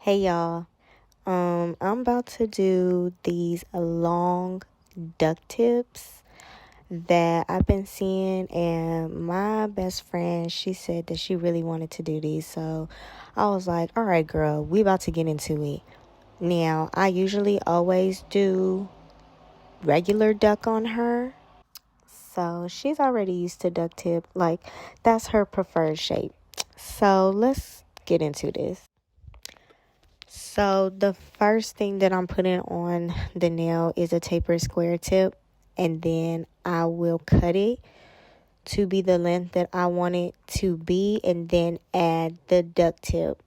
Hey y'all, I'm about to do these long duck tips that I've been seeing, and my best friend, she said that she really wanted to do these, so I was like, all right girl, we about to get into it. Now, I usually always do regular duck on her, so she's already used to duck tip, like that's her preferred shape. So let's get into this. So the first thing that I'm putting on the nail is a tapered square tip, and then I will cut it to be the length that I want it to be, and then add the duck tip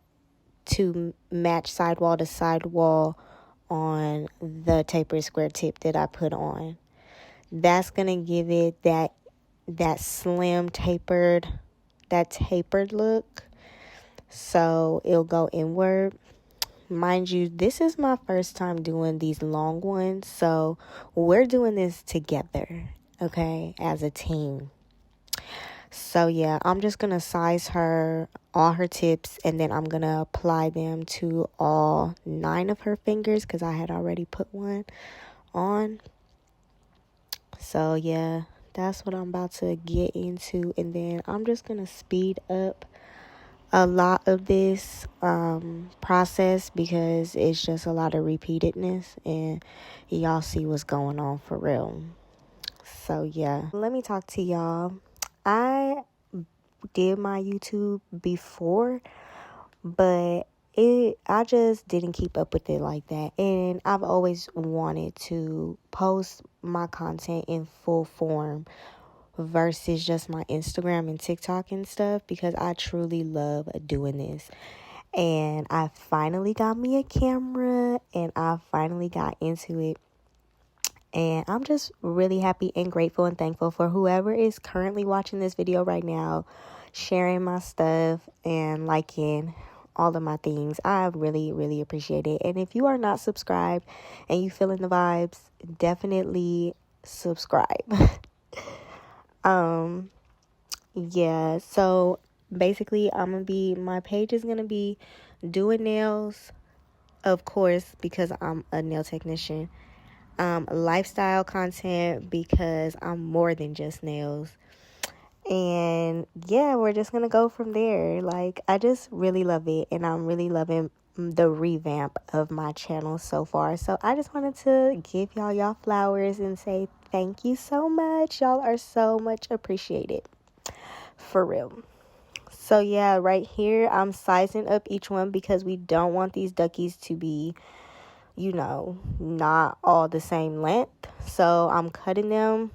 to match sidewall to sidewall on the tapered square tip that I put on. That's gonna give it that slim tapered look. So it'll go inward. Mind you, this is my first time doing these long ones, so we're doing this together, okay, as a team. So yeah, I'm just gonna size her all her tips, and then I'm gonna apply them to all 9 of her fingers because I had already put one on. So yeah, that's what I'm about to get into, and then I'm just gonna speed up a lot of this process because it's just a lot of repeatedness, and y'all see what's going on for real. So yeah, let me talk to y'all. I did my YouTube before, but I just didn't keep up with it like that, and I've always wanted to post my content in full form versus just my Instagram and TikTok and stuff, because I truly love doing this. And I finally got me a camera, and I finally got into it. And I'm just really happy and grateful and thankful for whoever is currently watching this video right now, sharing my stuff and liking all of my things. I really, really appreciate it. And if you are not subscribed and you feeling the vibes, definitely subscribe. Yeah, so basically my page is gonna be doing nails, of course, because I'm a nail technician. Lifestyle content because I'm more than just nails. And yeah, we're just gonna go from there. Like, I just really love it, and I'm really loving the revamp of my channel so far. So I just wanted to give y'all flowers and say thank you so much. Y'all are so much appreciated. For real. So yeah, right here I'm sizing up each one because we don't want these duckies to be, not all the same length. So I'm cutting them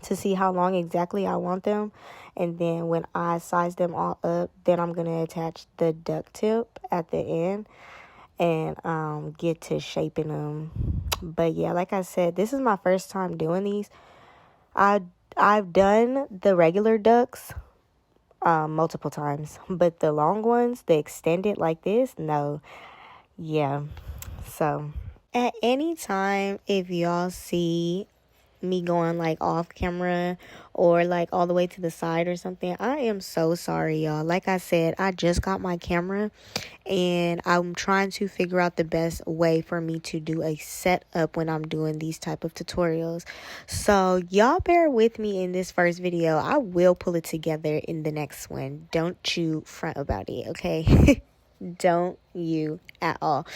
to see how long exactly I want them. And then when I size them all up, then I'm going to attach the duck tip at the end and get to shaping them. But yeah, like I said, this is my first time doing these. I've done the regular ducks multiple times, but the long ones, the extended like this, no. Yeah. So at any time, if y'all see me going like off camera or like all the way to the side or something, I am so sorry, y'all. Like I said, I just got my camera, and I'm trying to figure out the best way for me to do a setup when I'm doing these type of tutorials. So y'all bear with me in this first video. I will pull it together in the next one. Don't you front about it, okay? Don't you at all,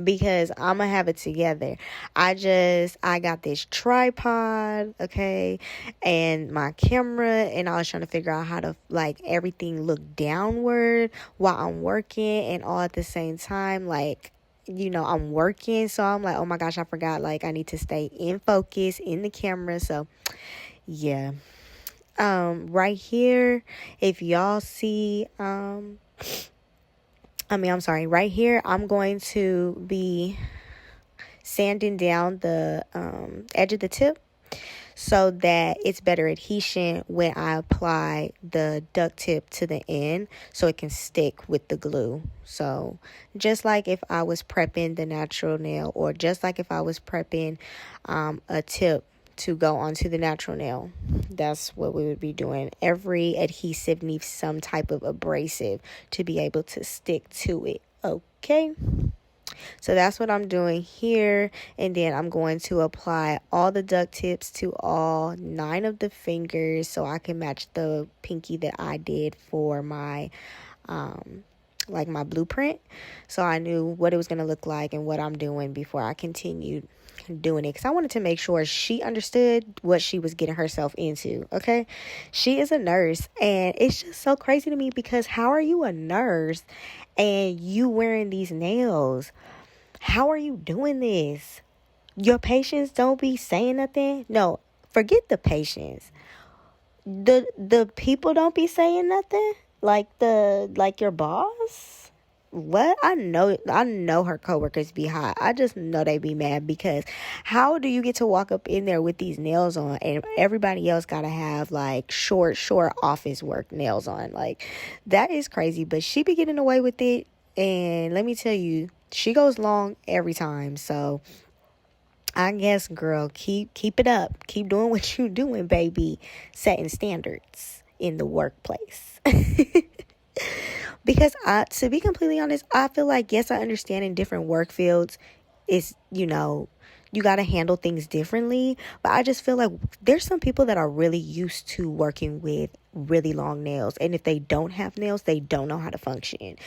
because I'm gonna have it together. I got this tripod, okay, and my camera, and I was trying to figure out how to like everything look downward while I'm working, and all at the same time, like, I'm working. So I'm like, oh my gosh, I forgot, like, I need to stay in focus in the camera. So yeah, right here, if y'all see, right here, I'm going to be sanding down the edge of the tip so that it's better adhesion when I apply the duck tip to the end, so it can stick with the glue. So just like if I was prepping the natural nail, or just like if I was prepping a tip to go onto the natural nail, that's what we would be doing. Every adhesive needs some type of abrasive to be able to stick to it. Okay. So that's what I'm doing here. And then I'm going to apply all the duct tips to all 9 of the fingers so I can match the pinky that I did for my my blueprint. So I knew what it was going to look like and what I'm doing before I continued doing it, because I wanted to make sure she understood what she was getting herself into. Okay, she is a nurse, and it's just so crazy to me because how are you a nurse and you wearing these nails? How are you doing this? Your patients don't be saying nothing? No, forget the patients. The people don't be saying nothing? Like your boss? What? I know her coworkers be hot. I just know they be mad because how do you get to walk up in there with these nails on and everybody else gotta have like short office work nails on? Like, that is crazy. But she be getting away with it, and let me tell you, she goes long every time. So I guess, girl, keep it up. Keep doing what you doing, baby. Setting standards in the workplace. Because to be completely honest, I feel like, yes, I understand in different work fields, it's, you got to handle things differently. But I just feel like there's some people that are really used to working with really long nails. And if they don't have nails, they don't know how to function.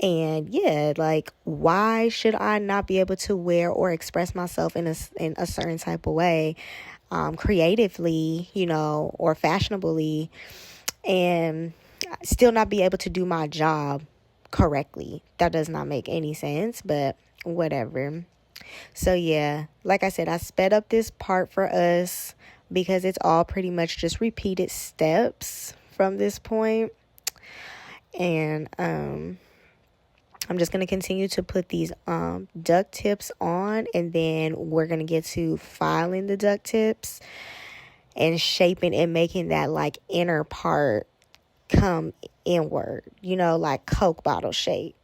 And yeah, like, why should I not be able to wear or express myself in a certain type of way, creatively, or fashionably, and still not be able to do my job correctly? That does not make any sense, but whatever. So yeah, like I said, I sped up this part for us because it's all pretty much just repeated steps from this point. And I'm just going to continue to put these duct tips on, and then we're going to get to filing the duct tips and shaping and making that like inner part come inward, like Coke bottle shape.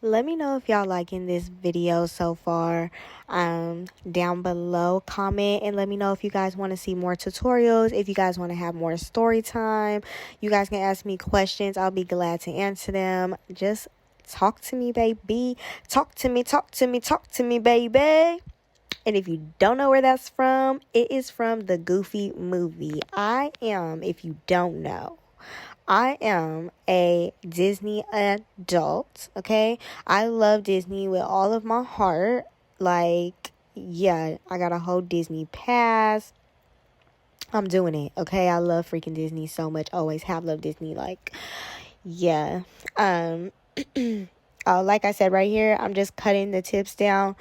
Let me know if y'all liking this video so far. Down below, comment and let me know if you guys want to see more tutorials, if you guys want to have more story time. You guys can ask me questions. I'll be glad to answer them. Just talk to me, baby. Talk to me, baby. And if you don't know where that's from, it is from the Goofy movie. If you don't know, I am a Disney adult, okay? I love Disney with all of my heart. Like, yeah, I got a whole Disney pass. I'm doing it, okay? I love freaking Disney so much. Always have loved Disney. Like, yeah. Like I said right here, I'm just cutting the tips down.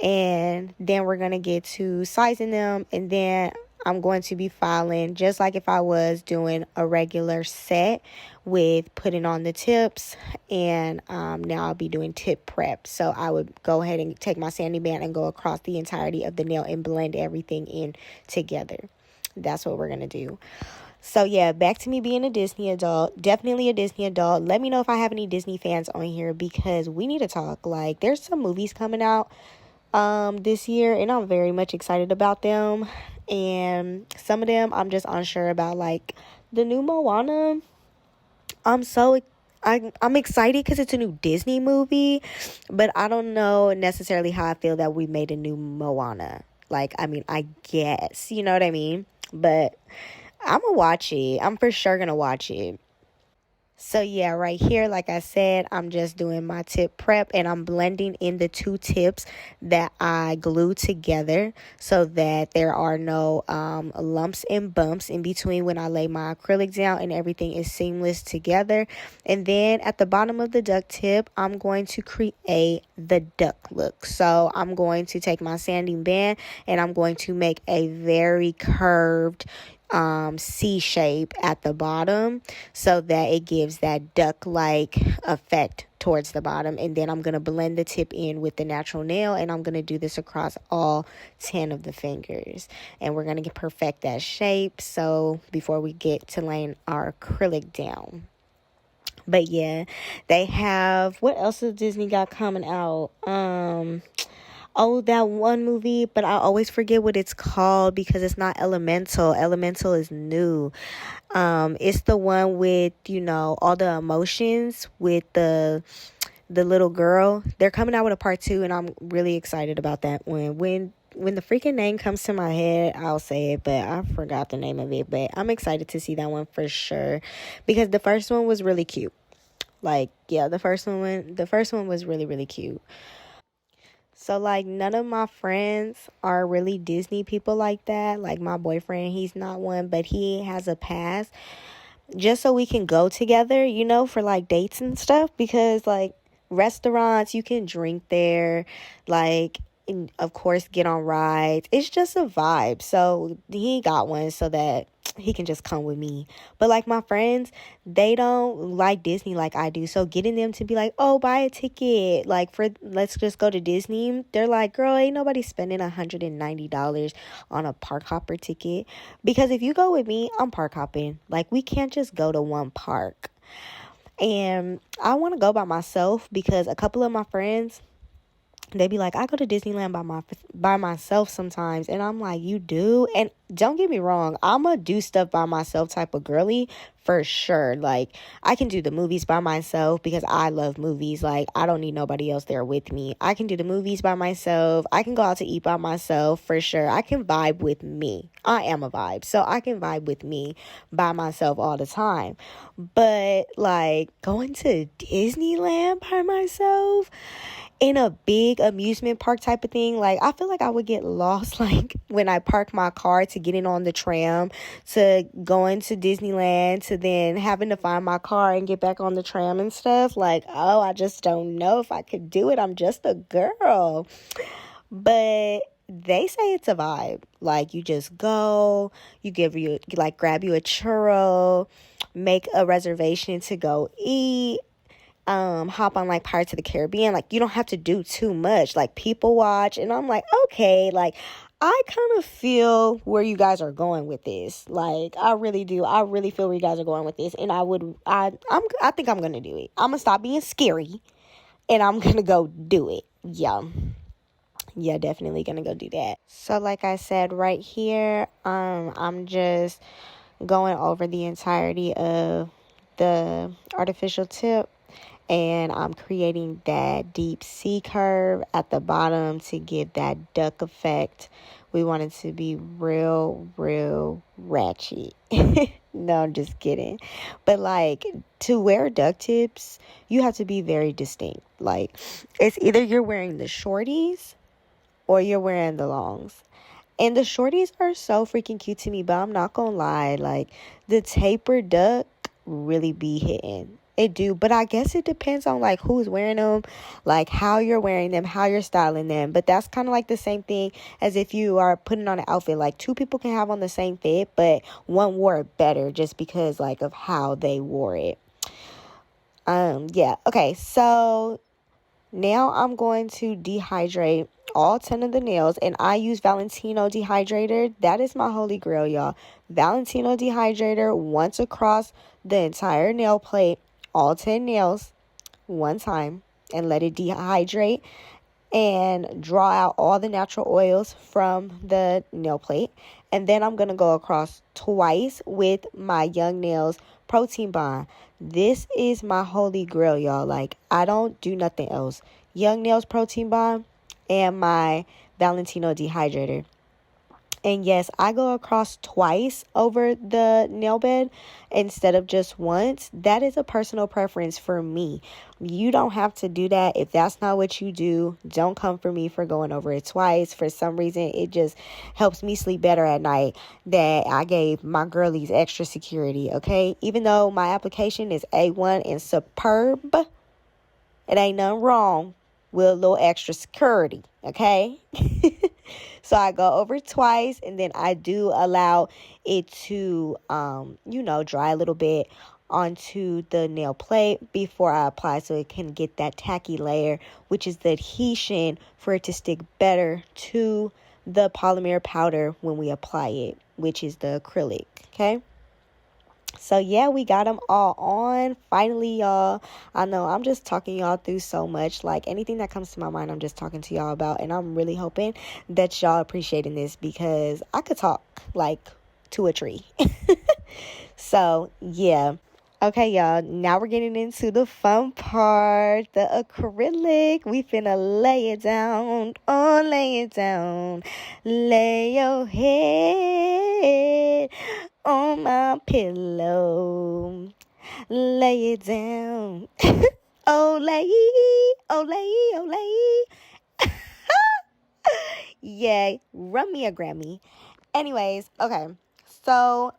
And then we're going to get to sizing them. And then I'm going to be filing just like if I was doing a regular set with putting on the tips. And now I'll be doing tip prep. So I would go ahead and take my sanding band and go across the entirety of the nail and blend everything in together. That's what we're going to do. So yeah, back to me being a Disney adult. Definitely a Disney adult. Let me know if I have any Disney fans on here because we need to talk. Like, there's some movies coming out this year, and I'm very much excited about them. And some of them I'm just unsure about, like the new Moana. I'm excited because it's a new Disney movie, but I don't know necessarily how I feel that we made a new Moana. Like, I mean, I guess, you know what I mean? But I'm gonna watch it. I'm for sure gonna watch it. So yeah, right here, like I said, I'm just doing my tip prep and I'm blending in the 2 tips that I glued together so that there are no lumps and bumps in between when I lay my acrylic down, and everything is seamless together. And then at the bottom of the duck tip, I'm going to create the duck look. So I'm going to take my sanding band and I'm going to make a very curved C shape at the bottom so that it gives that duck-like effect towards the bottom. And then I'm going to blend the tip in with the natural nail, and I'm going to do this across all 10 of the fingers, and we're going to perfect that shape so before we get to laying our acrylic down. But yeah, they have, what else has Disney got coming out? Oh, that one movie, but I always forget what it's called because it's not Elemental. Elemental is new. It's the one with, all the emotions with the the little girl. They're coming out with a part 2, and I'm really excited about that one. When the freaking name comes to my head, I'll say it, but I forgot the name of it. But I'm excited to see that one for sure, because the first one was really cute. Like, yeah, the first one was really, really cute. So, like, none of my friends are really Disney people like that. Like, my boyfriend, he's not one, but he has a pass just so we can go together, for like dates and stuff. Because, like, restaurants, you can drink there, like, and of course, get on rides. It's just a vibe. So, he got one so that he can just come with me. But like my friends, they don't like Disney like I do. So getting them to be like, oh, buy a ticket, like, for let's just go to Disney. They're like, girl, ain't nobody spending $190 on a park hopper ticket. Because if you go with me, I'm park hopping. Like, we can't just go to one park. And I want to go by myself, because a couple of my friends, they be like, I go to Disneyland by myself sometimes. And I'm like, you do? And don't get me wrong, I'm a do stuff by myself type of girly for sure. Like, I can do the movies by myself because I love movies. Like, I don't need nobody else there with me. I can do the movies by myself. I can go out to eat by myself for sure. I can vibe with me. I am a vibe. So I can vibe with me by myself all the time. But like, going to Disneyland by myself in a big amusement park type of thing, like, I feel like I would get lost, like, when I park my car to getting on the tram, to going to Disneyland, to then having to find my car and get back on the tram and stuff. Like, oh, I just don't know if I could do it. I'm just a girl. But they say it's a vibe. Like, you just go, grab you a churro, make a reservation to go eat, hop on like Pirates of the Caribbean. Like, you don't have to do too much, like people watch. And I'm like, okay, like, I kind of feel where you guys are going with this. Like, I really do. I really feel where you guys are going with this. And I think I'm gonna do it. I'm gonna stop being scary, and I'm gonna go do it. Yeah, definitely gonna go do that. So like I said right here, I'm just going over the entirety of the artificial tip, and I'm creating that deep C curve at the bottom to give that duck effect. We want it to be real, real ratchet. No, I'm just kidding. But like, to wear duck tips, you have to be very distinct. Like, it's either you're wearing the shorties or you're wearing the longs. And the shorties are so freaking cute to me, but I'm not gonna lie, like, the tapered duck really be hitting. It do, but I guess it depends on like who's wearing them, like how you're wearing them, how you're styling them. But that's kind of like the same thing as if you are putting on an outfit. Like, two people can have on the same fit, but one wore it better just because like of how they wore it. Yeah. Okay, so now I'm going to dehydrate all 10 of the nails, and I use Valentino dehydrator. That is my holy grail, y'all. Valentino dehydrator once across the entire nail plate, all 10 nails, one time, and let it dehydrate and draw out all the natural oils from the nail plate. And then I'm going to go across twice with my Young Nails Protein Bond. This is my holy grail, y'all. Like, I don't do nothing else. Young Nails Protein Bond and my Valentino dehydrator. And yes, I go across twice over the nail bed instead of just once. That is a personal preference for me. You don't have to do that. If that's not what you do, don't come for me for going over it twice. For some reason, it just helps me sleep better at night that I gave my girlies extra security, okay? Even though my application is A1 and superb, it ain't nothing wrong with a little extra security, okay? So I go over twice, and then I do allow it to, dry a little bit onto the nail plate before I apply, so it can get that tacky layer, which is the adhesion for it to stick better to the polymer powder when we apply it, which is the acrylic, okay? So yeah, we got them all on. Finally, y'all. I know I'm just talking y'all through so much. Like, anything that comes to my mind, I'm just talking to y'all about. And I'm really hoping that y'all appreciating this, because I could talk like to a tree. So yeah. Okay, y'all. Now we're getting into the fun part, the acrylic. We finna lay it down. Oh, lay it down. Lay your head on my pillow. Lay it down. Oh, lay, oh, lay, oh, lay. Yay. Run me a Grammy. Anyways, okay. So,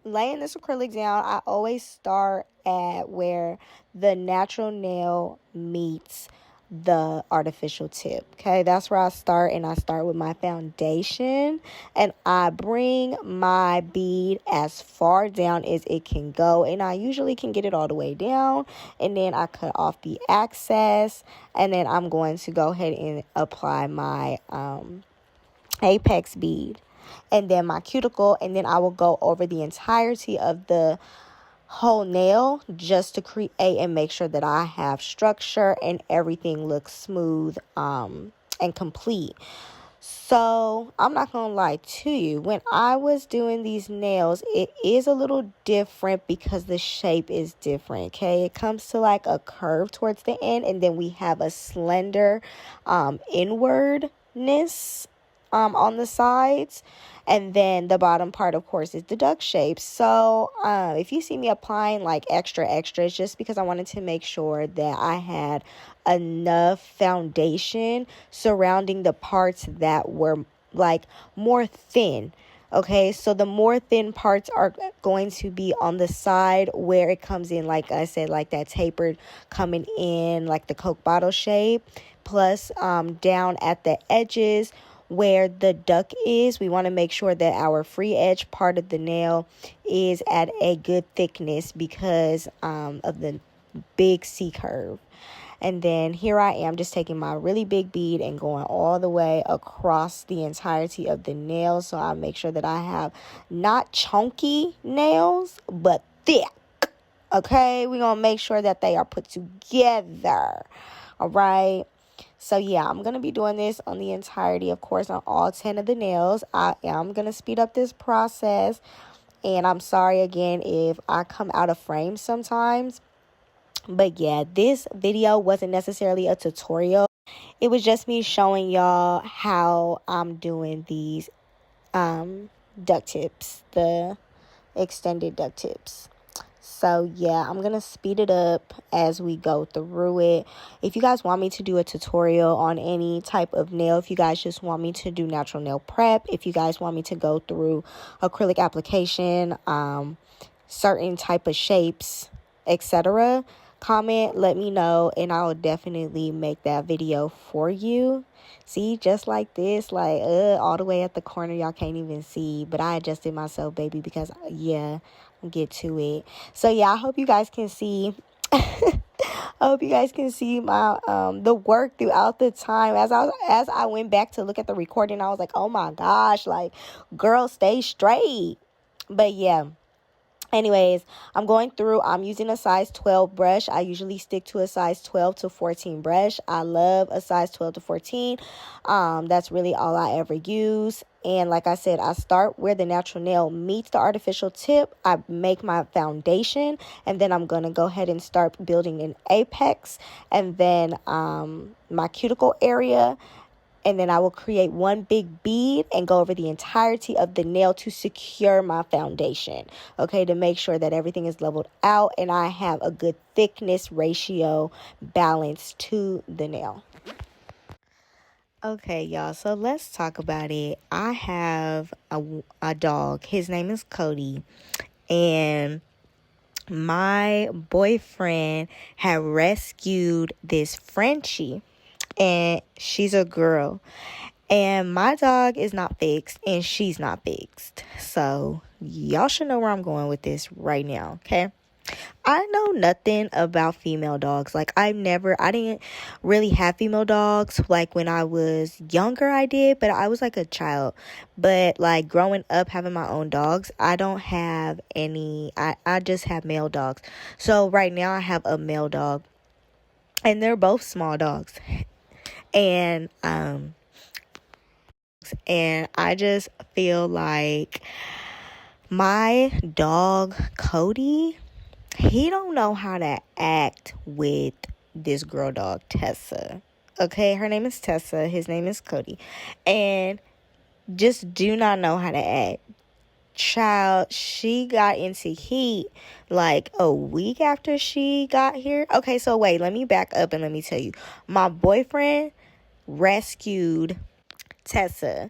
laying this acrylic down, I always start at where the natural nail meets the artificial tip. Okay, that's where I start, and I start with my foundation, and I bring my bead as far down as it can go, and I usually can get it all the way down, and then I cut off the excess, and then I'm going to go ahead and apply my apex bead and then my cuticle, and then I will go over the entirety of the whole nail just to create and make sure that I have structure and everything looks smooth and complete. So I'm not gonna lie to you, when I was doing these nails, it is a little different because the shape is different. Okay, it comes to like a curve towards the end, and then we have a slender inwardness on the sides, and then the bottom part, of course, is the duck shape. So if you see me applying like extra it's just because I wanted to make sure that I had enough foundation surrounding the parts that were like more thin. Okay, so the more thin parts are going to be on the side where it comes in, like I said, like that tapered coming in, like the Coke bottle shape, plus down at the edges where the duck is. We want to make sure that our free edge part of the nail is at a good thickness because of the big C curve. And then here I am just taking my really big bead and going all the way across the entirety of the nail. So I make sure that I have not chunky nails, but thick. Okay, we're going to make sure that they are put together. All right. So yeah, I'm going to be doing this on the entirety, of course, on all 10 of the nails. I am going to speed up this process. And I'm sorry again if I come out of frame sometimes. But yeah, this video wasn't necessarily a tutorial. It was just me showing y'all how I'm doing these duct tips, the extended duct tips. So yeah, I'm going to speed it up as we go through it. If you guys want me to do a tutorial on any type of nail, if you guys just want me to do natural nail prep, if you guys want me to go through acrylic application, certain type of shapes, etc., comment, let me know, and I'll definitely make that video for you. See, just like this, like all the way at the corner, y'all can't even see, but I adjusted myself, baby, because yeah, I'll get to it. So yeah, I hope you guys can see I hope you guys can see my the work throughout the time. As I went back to look at the recording, I was like, oh my gosh, like, girl, stay straight. But yeah, anyways, I'm using a size 12 brush. I usually stick to a size 12 to 14 brush. I love a size 12 to 14. That's really all I ever use. And like I said, I start where the natural nail meets the artificial tip. I make my foundation, and then I'm going to go ahead and start building an apex, and then my cuticle area. And then I will create one big bead and go over the entirety of the nail to secure my foundation. Okay, to make sure that everything is leveled out and I have a good thickness ratio balance to the nail. Okay, y'all, so let's talk about it. I have a dog. His name is Cody. And my boyfriend had rescued this Frenchie. And she's a girl. And my dog is not fixed, and she's not fixed. So y'all should know where I'm going with this right now, okay? I know nothing about female dogs. Like, I didn't really have female dogs. Like, when I was younger, I did, but I was like a child. But like growing up, having my own dogs, I don't have any. I just have male dogs. So right now I have a male dog, and they're both small dogs. And I just feel like my dog Cody, he don't know how to act with this girl dog Tessa. Okay, her name is Tessa, his name is Cody, and just do not know how to act. Child, she got into heat like a week after she got here. Okay, so wait, let me back up and let me tell you. My boyfriend rescued Tessa,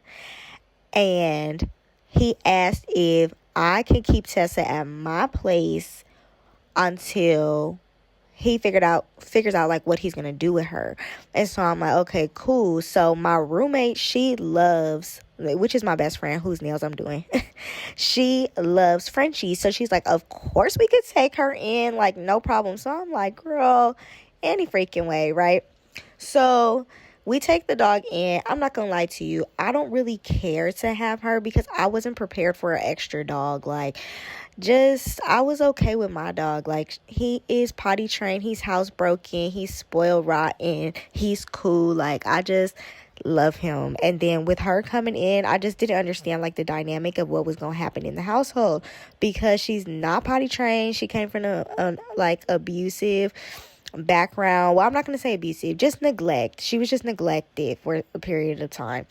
and he asked if I could keep Tessa at my place until he figures out like what he's gonna do with her. And so I'm like, okay, cool. So my roommate, she loves, which is my best friend whose nails I'm doing, she loves Frenchie. So she's like, of course we could take her in, like, no problem. So I'm like, girl, any freaking way, right? So we take the dog in. I'm not gonna lie to you, I don't really care to have her because I wasn't prepared for an extra dog. Like, I was okay with my dog. Like, he is potty trained, he's housebroken, he's spoiled rotten, he's cool. Like, I just love him. And then with her coming in, I just didn't understand like the dynamic of what was gonna happen in the household because she's not potty trained. She came from a like abusive background. Well, I'm not going to say abusive, just neglect. She was just neglected for a period of time.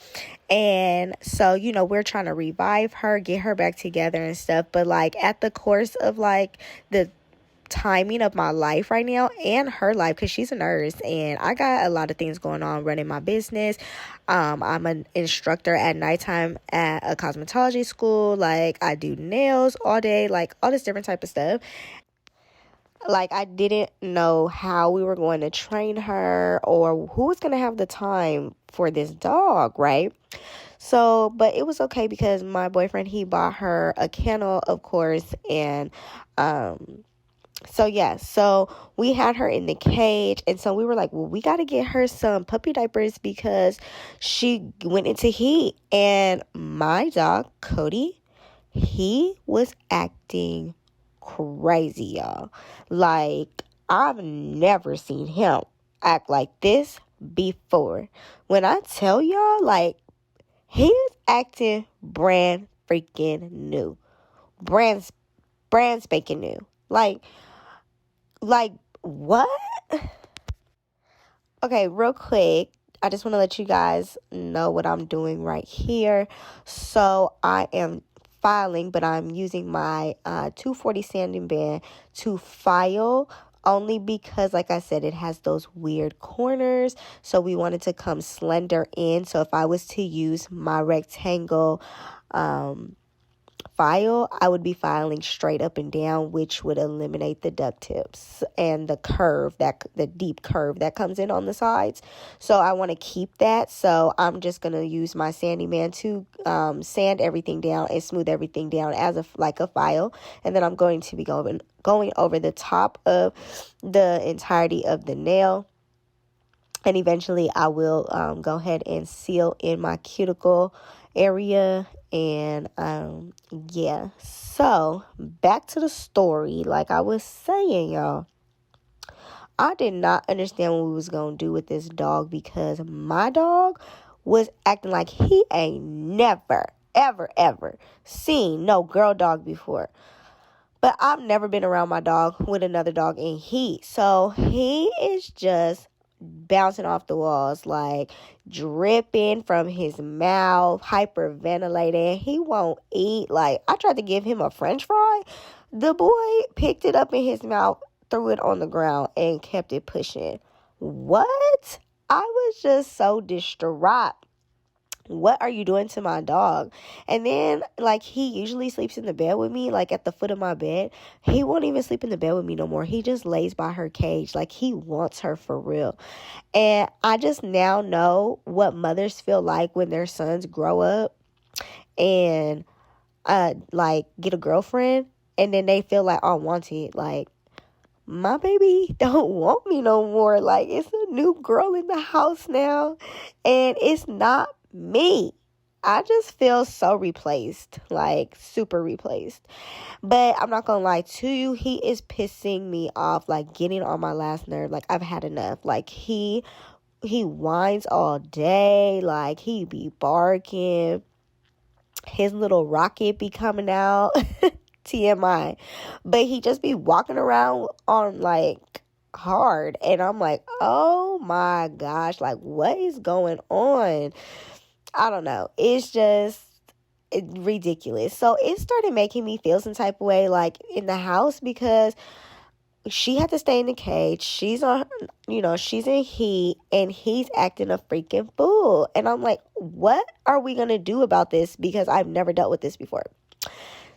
And so, we're trying to revive her, get her back together and stuff. But like at the course of like the timing of my life right now and her life, because she's a nurse and I got a lot of things going on running my business. I'm an instructor at nighttime at a cosmetology school. Like, I do nails all day, like all this different type of stuff. Like, I didn't know how we were going to train her or who was going to have the time for this dog, right? So, but it was okay because my boyfriend, he bought her a kennel, of course, and so we had her in the cage, and so we were like, well, we got to get her some puppy diapers because she went into heat. And my dog, Cody, he was acting crazy, y'all. Like, I've never seen him act like this before. When I tell y'all, like, he is acting brand freaking new. Brand spanking new. Like, what? Okay, real quick, I just want to let you guys know what I'm doing right here. So I am filing, but I'm using my 240 sanding band to file, only because, like I said, it has those weird corners. So we wanted to come slender in. So if I was to use my rectangle file, I would be filing straight up and down, which would eliminate the duct tips and the deep curve that comes in on the sides. So I want to keep that. So I'm just going to use my sanding band to sand everything down and smooth everything down as a file. And then I'm going to be going over the top of the entirety of the nail. And eventually I will go ahead and seal in my cuticle area. And yeah, so back to the story. Like I was saying, y'all, I did not understand what we was gonna do with this dog because my dog was acting like he ain't never ever seen no girl dog before. But I've never been around my dog with another dog in heat, so he is just bouncing off the walls, like dripping from his mouth, hyperventilating. He won't eat. Like, I tried to give him a french fry. The boy picked it up in his mouth, threw it on the ground, and kept it pushing. What? I was just so distraught. What are you doing to my dog? And then, like, he usually sleeps in the bed with me, like at the foot of my bed. He won't even sleep in the bed with me no more. He just lays by her cage. Like, he wants her for real. And I just now know what mothers feel like when their sons grow up and like get a girlfriend, and then they feel like unwanted. Like, my baby don't want me no more. Like, it's a new girl in the house now, and it's not me. I just feel so replaced, like super replaced. But I'm not gonna lie to you, he is pissing me off, like getting on my last nerve. Like, I've had enough. Like, he whines all day, like he be barking, his little rocket be coming out TMI. But he just be walking around on like hard. And I'm like, oh my gosh, like what is going on? I don't know. It's just ridiculous. So it started making me feel some type of way like in the house because she had to stay in the cage. She's on, she's in heat and he's acting a freaking fool. And I'm like, what are we going to do about this? Because I've never dealt with this before.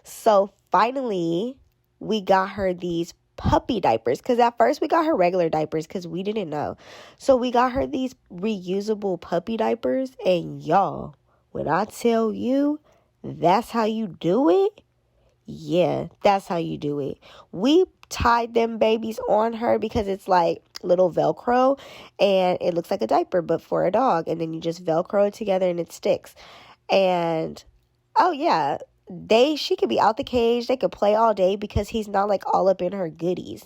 So finally, we got her these puppy diapers. Because at first we got her regular diapers because we didn't know. So we got her these reusable puppy diapers. And y'all, when I tell you that's how you do it, yeah, that's how you do it. We tied them babies on her because it's like little Velcro and it looks like a diaper but for a dog, and then you just Velcro it together and it sticks. And oh yeah, she could be out the cage, they could play all day because he's not like all up in her goodies,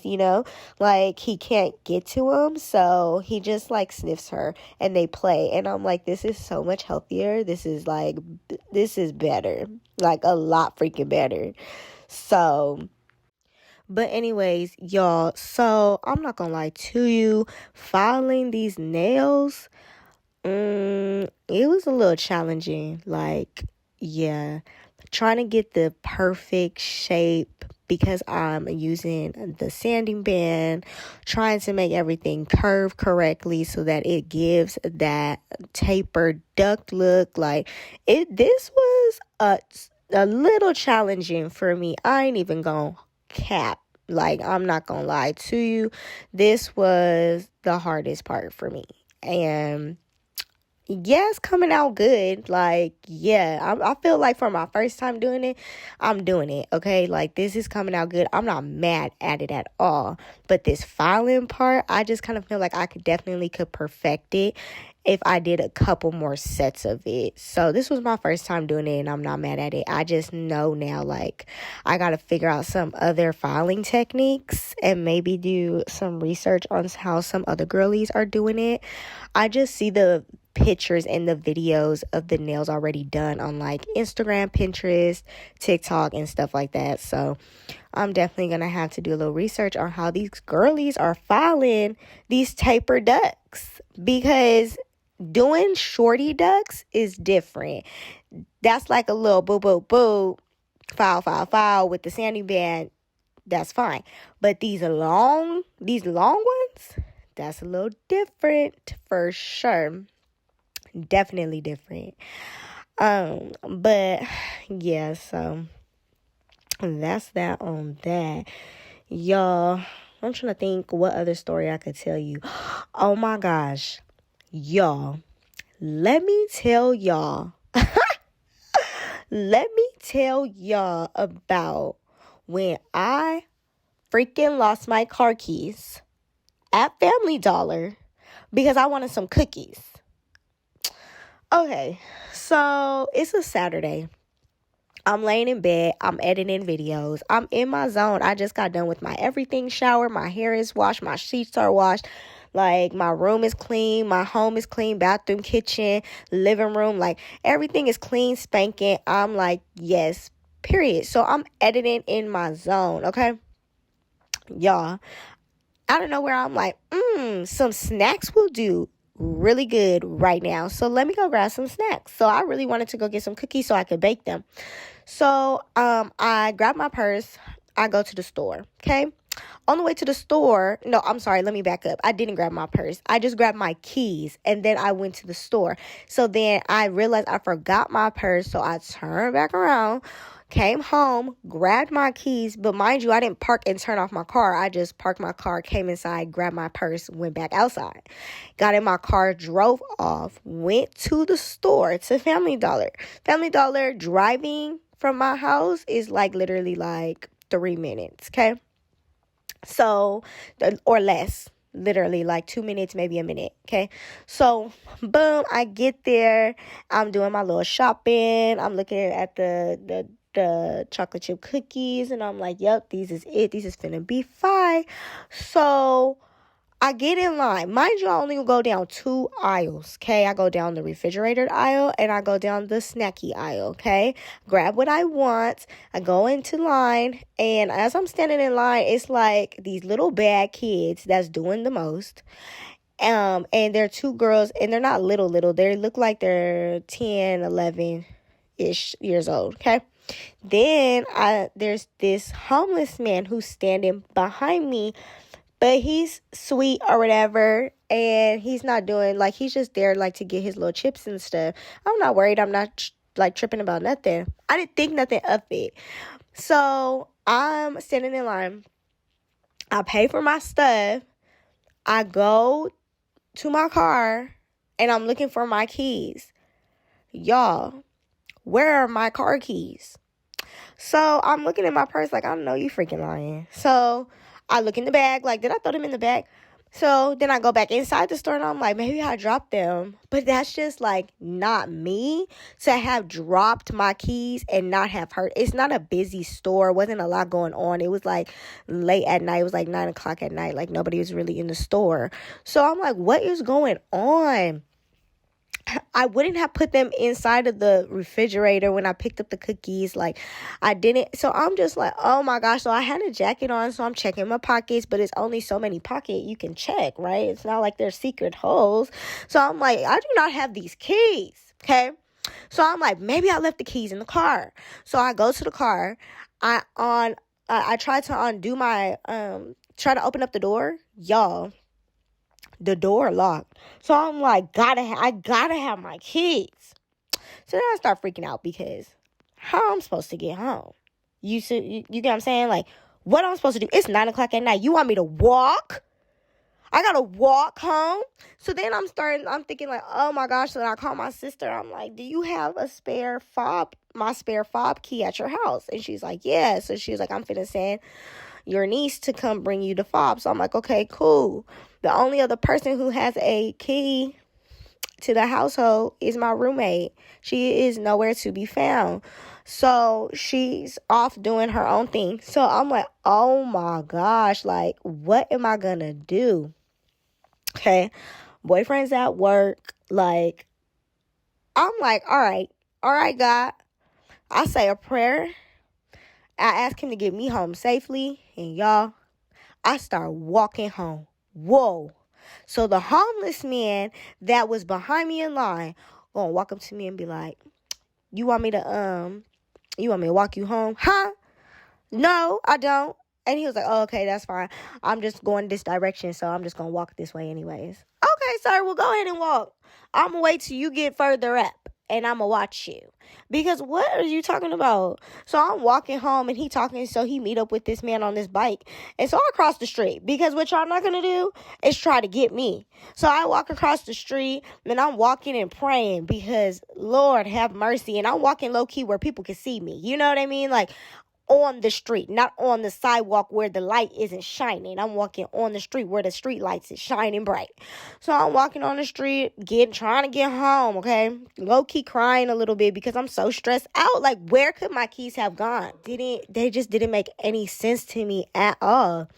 like he can't get to him, so he just like sniffs her and they play. And I'm like, this is so much healthier. This is better, like a lot freaking better. So but anyways, y'all, so I'm not gonna lie to you, filing these nails, it was a little challenging. Like, yeah, trying to get the perfect shape because I'm using the sanding band, trying to make everything curve correctly so that it gives that tapered duct look. Like, this was a little challenging for me. I ain't even gonna cap. Like, I'm not gonna lie to you. This was the hardest part for me. And yeah, it's coming out good. Like, yeah, I feel like for my first time doing it, I'm doing it, okay? Like, this is coming out good. I'm not mad at it at all. But this filing part, I just kind of feel like I could perfect it if I did a couple more sets of it. So this was my first time doing it, and I'm not mad at it. I just know now, like, I got to figure out some other filing techniques and maybe do some research on how some other girlies are doing it. I just see the pictures and the videos of the nails already done on like Instagram, Pinterest, TikTok, and stuff like that. So I'm definitely gonna have to do a little research on how these girlies are filing these taper ducks, because doing shorty ducks is different. That's like a little boo boo boo, file with the sanding band. That's fine. But these long ones, that's a little different for sure. Definitely different. But yeah, so that's that on that. Y'all, I'm trying to think what other story I could tell you. Oh my gosh. Y'all, let me tell y'all about when I freaking lost my car keys at Family Dollar because I wanted some cookies. Okay, so it's a Saturday. I'm laying in bed. I'm editing videos. I'm in my zone. I just got done with my everything shower. My hair is washed. My sheets are washed. Like, my room is clean. My home is clean. Bathroom, kitchen, living room. Like, everything is clean, spanking. I'm like, yes, period. So I'm editing in my zone, okay? Y'all, out of nowhere, I'm like, some snacks will do really good right now. So let me go grab some snacks. So I really wanted to go get some cookies so I could bake them. So I grab my purse. I go to the store, okay? On the way to the store, no, I'm sorry, let me back up. I didn't grab my purse. I just grabbed my keys, and then I went to the store. So then I realized I forgot my purse, so I turned back around, came home, grabbed my keys, but mind you, I didn't park and turn off my car. I just parked my car, came inside, grabbed my purse, went back outside. Got in my car, drove off, went to the store, to Family Dollar. Family Dollar, driving from my house is like literally like 3 minutes, okay? So, or less, literally like 2 minutes, maybe a minute, okay? So, boom, I get there. I'm doing my little shopping. I'm looking at the chocolate chip cookies, and I'm like, yep, these is it. These is finna be fine. So I get in line. Mind you, I only go down 2 aisles, okay? I go down the refrigerator aisle and I go down the snacky aisle, okay? Grab what I want. I go into line, and as I'm standing in line, it's like these little bad kids that's doing the most. And they're 2 girls, and they're not little. They look like they're 10, 11-ish years old, okay? Then there's this homeless man who's standing behind me, but he's sweet or whatever, and he's not doing, like, he's just there, like, to get his little chips and stuff. I'm not worried. I'm not, like, tripping about nothing. I didn't think nothing of it. So I'm standing in line. I pay for my stuff. I go to my car, and I'm looking for my keys. Y'all, where are my car keys? So I'm looking at my purse like, I don't know, you freaking lying. So I look in the bag, like, did I throw them in the bag? So then I go back inside the store, and I'm like, maybe I dropped them. But that's just, like, not me to have dropped my keys and not have heard. It's not a busy store. Wasn't a lot going on. It was, like, late at night. It was, like, 9 o'clock at night. Like, nobody was really in the store. So I'm like, what is going on? I wouldn't have put them inside of the refrigerator when I picked up the cookies. Like, I didn't. So I'm just like, oh my gosh. So I had a jacket on, so I'm checking my pockets, but it's only so many pockets you can check, right? It's not like they're secret holes. So I'm like, I do not have these keys, okay? So I'm like, maybe I left the keys in the car. So I go to the car. I try to undo my, try to open up the door. Y'all, the door locked. So I'm like, I gotta have my keys. So then I start freaking out because how I'm supposed to get home? You get what I'm saying? Like, what I'm supposed to do? It's 9 o'clock at night. You want me to walk? I gotta walk home. So then I'm thinking like, oh my gosh. So then I call my sister. I'm like, do you have my spare fob key at your house? And she's like, yeah. So she's like, I'm finna send your niece to come bring you the fob. So I'm like, okay, cool. The only other person who has a key to the household is my roommate. She is nowhere to be found. So she's off doing her own thing. So I'm like, oh my gosh, like, what am I gonna do? Okay. Boyfriend's at work. Like, I'm like, all right, God. I say a prayer. I ask him to get me home safely. And y'all, I start walking home. Whoa. So the homeless man that was behind me in line gonna walk up to me and be like, you want me to walk you home? Huh? No, I don't. And he was like, oh, okay, that's fine. I'm just going this direction, so I'm just gonna walk this way anyways. Okay, sir, well, go ahead and walk. I'm gonna wait till you get further up, and I'm gonna watch you. Because what are you talking about? So I'm walking home, and he talking, so he meet up with this man on this bike. And so I cross the street, because what y'all not gonna do is try to get me. So I walk across the street, and I'm walking and praying, because Lord have mercy. And I'm walking low-key where people can see me. You know what I mean? Like, on the street, not on the sidewalk where the light isn't shining. I'm walking on the street where the street lights is shining bright. So I'm walking on the street, trying to get home, okay? Low-key crying a little bit because I'm so stressed out. Like, where could my keys have gone? They just didn't make any sense to me at all.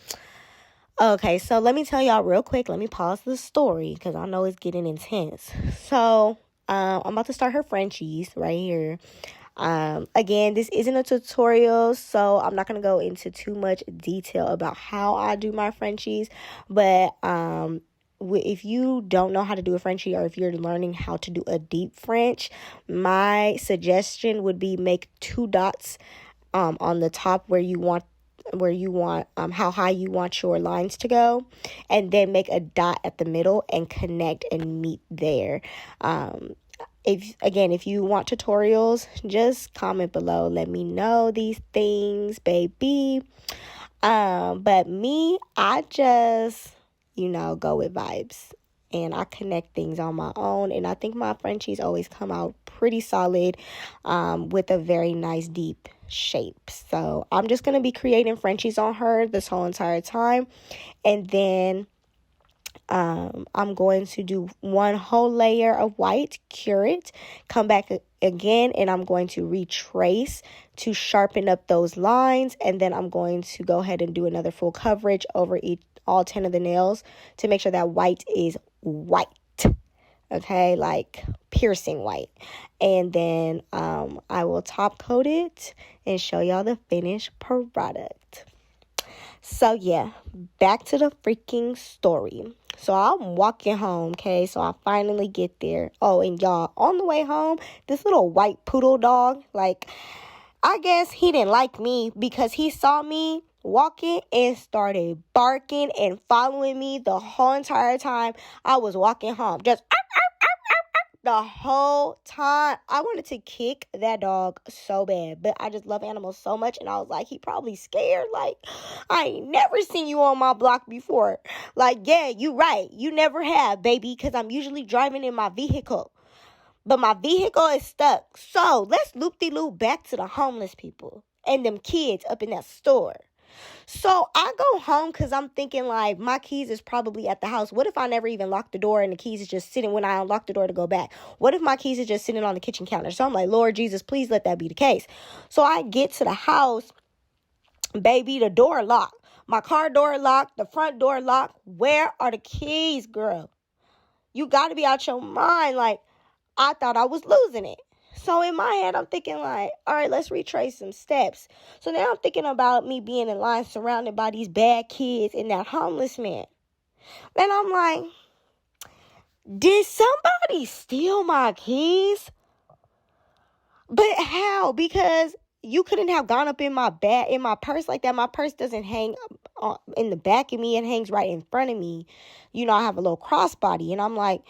Okay, so let me tell y'all real quick. Let me pause the story because I know it's getting intense. So I'm about to start her Frenchies right here. Again, this isn't a tutorial, so I'm not going to go into too much detail about how I do my Frenchies, but if you don't know how to do a Frenchie, or if you're learning how to do a deep French, my suggestion would be make 2 dots on the top where you want how high you want your lines to go, and then make a dot at the middle and connect and meet there. If you want tutorials, just comment below. Let me know these things, baby. But me, I just, go with vibes. And I connect things on my own. And I think my Frenchies always come out pretty solid with a very nice deep shape. So I'm just going to be creating Frenchies on her this whole entire time. And then I'm going to do one whole layer of white, cure it, come back again, and I'm going to retrace to sharpen up those lines, and then I'm going to go ahead and do another full coverage all 10 of the nails to make sure that white is white. Okay, like piercing white. And then I will top coat it and show y'all the finished product. So yeah, back to the freaking story. So I'm walking home, okay? So I finally get there. Oh, and y'all, on the way home, this little white poodle dog, like, I guess he didn't like me because he saw me walking and started barking and following me the whole entire time I was walking home. Just the whole time. I wanted to kick that dog so bad, but I just love animals so much, and I was like, he probably scared. Like, I ain't never seen you on my block before. Like, yeah, you right. You never have, baby, because I'm usually driving in my vehicle. But my vehicle is stuck. So let's loop-de-loop back to the homeless people and them kids up in that store. So I go home because I'm thinking, like, my keys is probably at the house. What if I never even locked the door and the keys is just sitting when I unlock the door to go back? What if my keys is just sitting on the kitchen counter? So I'm like, Lord Jesus, please let that be the case. So I get to the house, baby, the door locked. My car door locked, the front door locked. Where are the keys, girl? You got to be out your mind. Like, I thought I was losing it. So in my head, I'm thinking like, all right, let's retrace some steps. So now I'm thinking about me being in line surrounded by these bad kids and that homeless man. And I'm like, did somebody steal my keys? But how? Because you couldn't have gone up in my bag, in my purse like that. My purse doesn't hang in the back of me. It hangs right in front of me. You know, I have a little crossbody. And I'm like,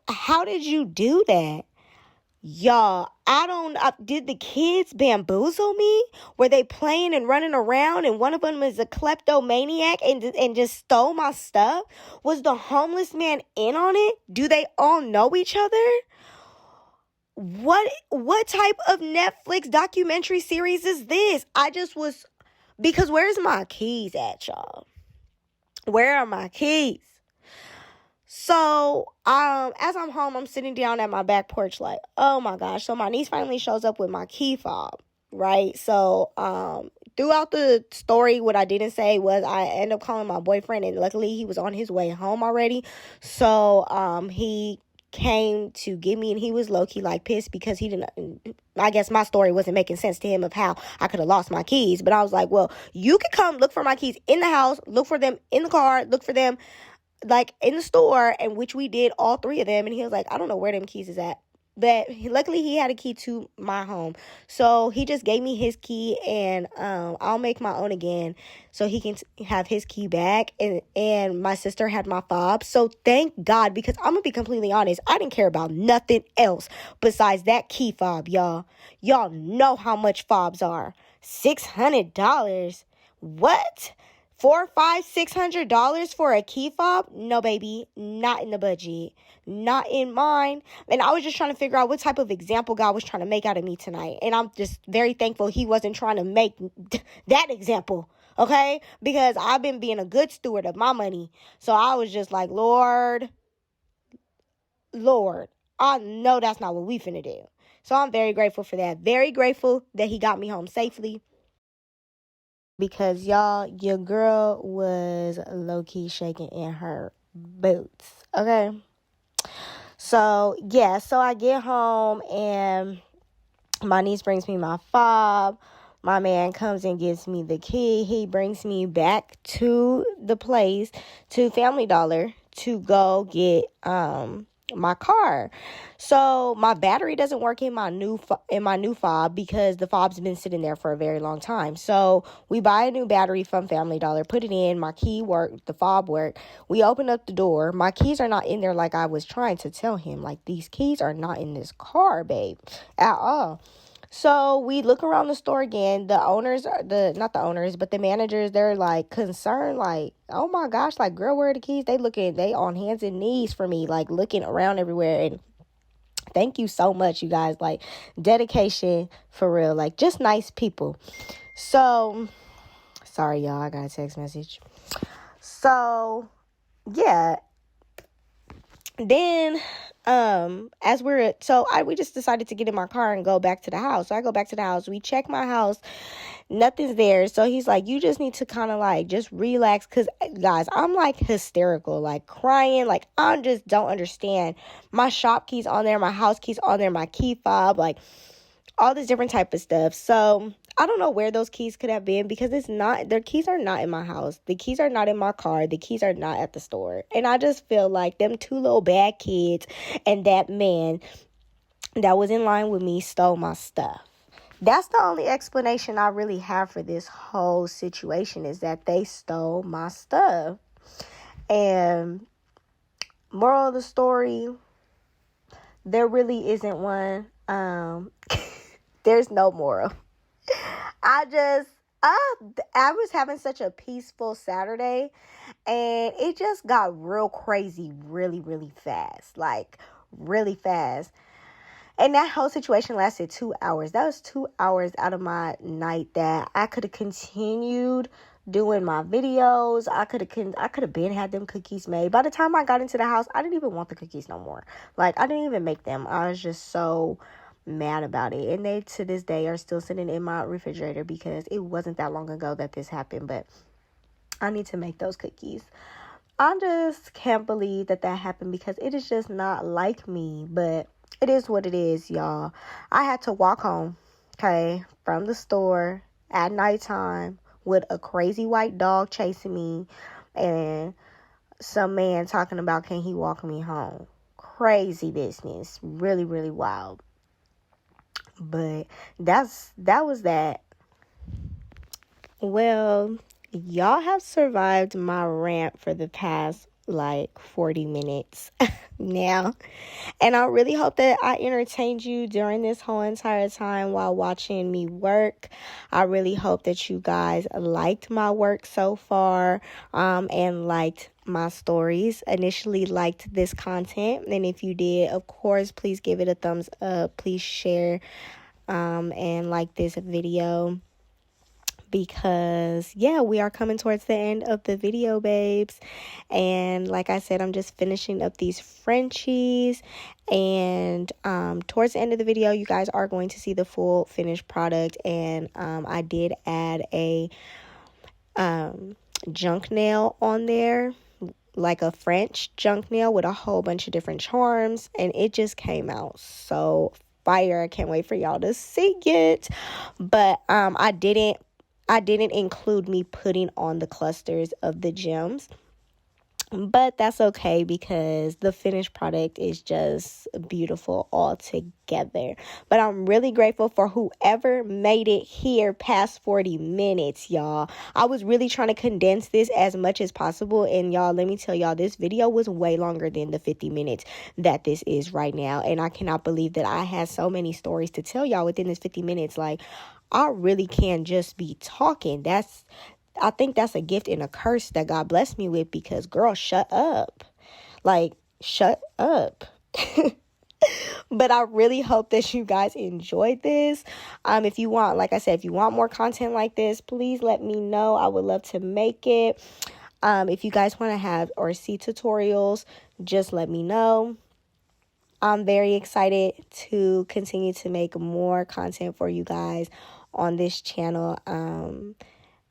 how did you do that? Y'all, did the kids bamboozle me? Were they playing and running around and one of them is a kleptomaniac and just stole my stuff? Was the homeless man in on it? Do they all know each other? What type of Netflix documentary series is this? Because where's my keys at, y'all? Where are my keys? So, as I'm home, I'm sitting down at my back porch like, oh my gosh. So my niece finally shows up with my key fob, right? So, throughout the story, what I didn't say was I ended up calling my boyfriend, and luckily he was on his way home already. So, he came to get me, and he was low-key like pissed because I guess my story wasn't making sense to him of how I could have lost my keys. But I was like, well, you could come look for my keys in the house, look for them in the car, look for them like in the store, and which we did all three of them. And he was like, I don't know where them keys is at. But luckily he had a key to my home. So he just gave me his key, and I'll make my own again so he can have his key back. And my sister had my fob. So thank God, because I'm going to be completely honest, I didn't care about nothing else besides that key fob, y'all. Y'all know how much fobs are. $600. What? $400, $500, $600 for a key fob? No, baby, not in the budget, not in mine. And I was just trying to figure out what type of example God was trying to make out of me tonight. And I'm just very thankful he wasn't trying to make that example, okay? Because I've been being a good steward of my money. So I was just like, Lord, I know that's not what we finna do. So I'm very grateful for that. Very grateful that he got me home safely. Because, y'all, your girl was low-key shaking in her boots, okay? So, yeah, so I get home, and my niece brings me my fob. My man comes and gives me the key. He brings me back to the place, to Family Dollar, to go get my car. So my battery doesn't work in my new fob because the fob's been sitting there for a very long time. So we buy a new battery from Family Dollar, put it in, my key worked, the fob worked. We open up the door. My keys are not in there like I was trying to tell him. Like, these keys are not in this car, babe, at all. So we look around the store again. The owners, not the owners, but the managers, they're like concerned, like, oh my gosh, like, girl, where are the keys? They on hands and knees for me, like looking around everywhere. And thank you so much, you guys, like, dedication for real, like, just nice people. So, sorry, y'all, I got a text message. So, yeah. Then, we just decided to get in my car and go back to the house. So I go back to the house. We check my house. Nothing's there. So he's like, you just need to kind of like just relax. Because, guys, I'm like hysterical, like crying. Like, I just don't understand. My shop keys on there, my house keys on there, my key fob, like all this different type of stuff. So I don't know where those keys could have been, because their keys are not in my house. The keys are not in my car. The keys are not at the store. And I just feel like them two little bad kids and that man that was in line with me stole my stuff. That's the only explanation I really have for this whole situation, is that they stole my stuff. And moral of the story, there really isn't one. There's no moral. I was having such a peaceful Saturday, and it just got real crazy really, really fast. Like, really fast. And that whole situation lasted 2 hours. That was 2 hours out of my night that I could have continued doing my videos. I could have been had them cookies made. By the time I got into the house, I didn't even want the cookies no more. Like, I didn't even make them. I was just so mad about it. And they, to this day, are still sitting in my refrigerator, because it wasn't that long ago that this happened. But I need to make those cookies. I just can't believe that happened, because it is just not like me. But it is what it is, y'all. I had to walk home, okay, from the store at nighttime with a crazy white dog chasing me and some man talking about, can he walk me home? Crazy business. Really, really wild. But that was that. Well, y'all have survived my rant for the past like 40 minutes now. And I really hope that I entertained you during this whole entire time while watching me work. I really hope that you guys liked my work so far, and liked my stories, initially liked this content. And if you did, of course, please give it a thumbs up. Please share and like this video, because we are coming towards the end of the video, babes. And like I said, I'm just finishing up these Frenchies, and towards the end of the video, you guys are going to see the full finished product. And I did add a junk nail on there, like a French junk nail with a whole bunch of different charms, and it just came out so fire. I can't wait for y'all to see it. But I didn't include me putting on the clusters of the gems. But that's okay, because the finished product is just beautiful altogether. But I'm really grateful for whoever made it here past 40 minutes, y'all. I was really trying to condense this as much as possible. And y'all, let me tell y'all, this video was way longer than the 50 minutes that this is right now. And I cannot believe that I had so many stories to tell y'all within this 50 minutes. Like, I really can just be talking. I think that's a gift and a curse that God blessed me with, because girl, shut up. Like, shut up. But I really hope that you guys enjoyed this. If you want, like I said, if you want more content like this, please let me know. I would love to make it. If you guys want to have or see tutorials, just let me know. I'm very excited to continue to make more content for you guys on this channel,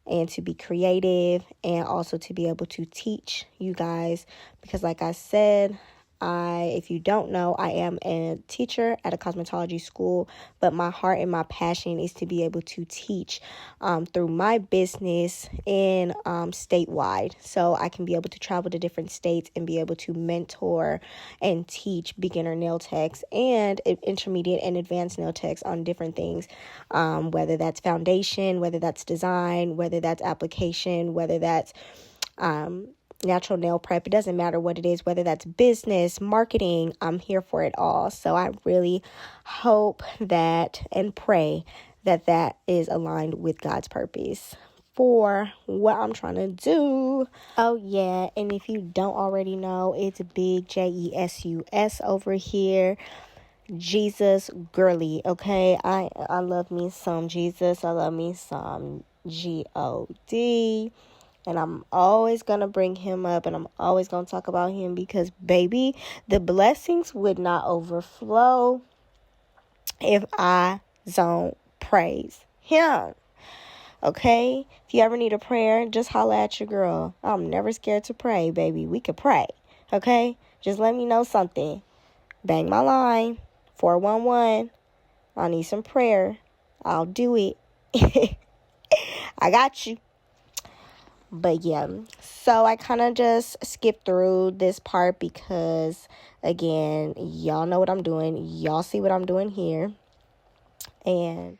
and to be creative, and also to be able to teach you guys, because like I said, if you don't know, I am a teacher at a cosmetology school, but my heart and my passion is to be able to teach through my business in statewide, so I can be able to travel to different states and be able to mentor and teach beginner nail techs and intermediate and advanced nail techs on different things, whether that's foundation, whether that's design, whether that's application, whether that's natural nail prep. It doesn't matter what it is, whether that's business, marketing, I'm here for it all. So I really hope that and pray that is aligned with God's purpose for what I'm trying to do. Oh yeah, and if you don't already know, it's big Jesus over here. Jesus girly, okay? I love me some Jesus. I love me some God. And I'm always going to bring him up, and I'm always going to talk about him because, baby, the blessings would not overflow if I don't praise him. Okay? If you ever need a prayer, just holla at your girl. I'm never scared to pray, baby. We could pray. Okay? Just let me know something. Bang my line. 411. I need some prayer. I'll do it. I got you. But yeah, so I kind of just skipped through this part because, again, y'all know what I'm doing. Y'all see what I'm doing here. And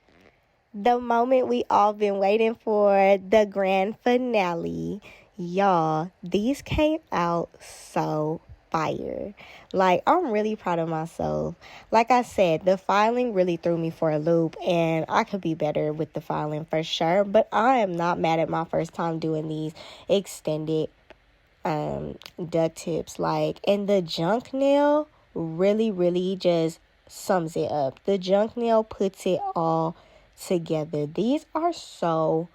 the moment we all been waiting for, the grand finale. Y'all, these came out so fire. Like, I'm really proud of myself. Like I said, the filing really threw me for a loop, and I could be better with the filing for sure, but I am not mad at my first time doing these extended duct tips. Like, and the junk nail really just sums it up. The junk nail puts it all together. These are so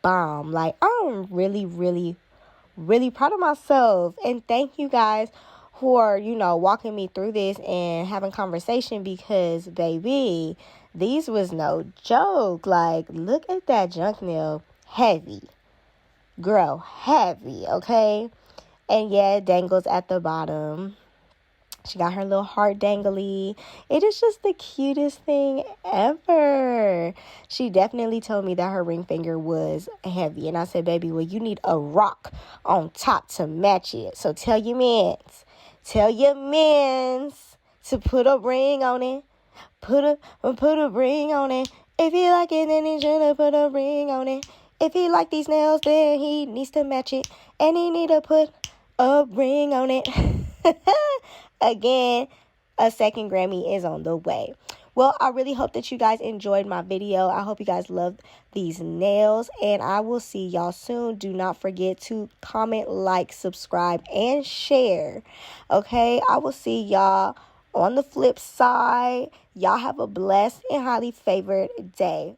bomb. Like, I'm really proud of myself, and thank you guys who are, walking me through this and having conversation, because baby, these was no joke. Like, look at that junk nail. Heavy, girl, heavy. Okay. And yeah, it dangles at the bottom. She got her little heart dangly. It is just the cutest thing ever. She definitely told me that her ring finger was heavy. And I said, baby, well, you need a rock on top to match it. So tell your mans to put a ring on it. Put a ring on it. If you like it, then he should put a ring on it. If he like these nails, then he needs to match it. And he need to put a ring on it. Again, a second Grammy is on the way. Well, I really hope that you guys enjoyed my video. I hope you guys loved these nails, and I will see y'all soon. Do not forget to comment, like, subscribe, and share. Okay, I will see y'all on the flip side. Y'all have a blessed and highly favored day.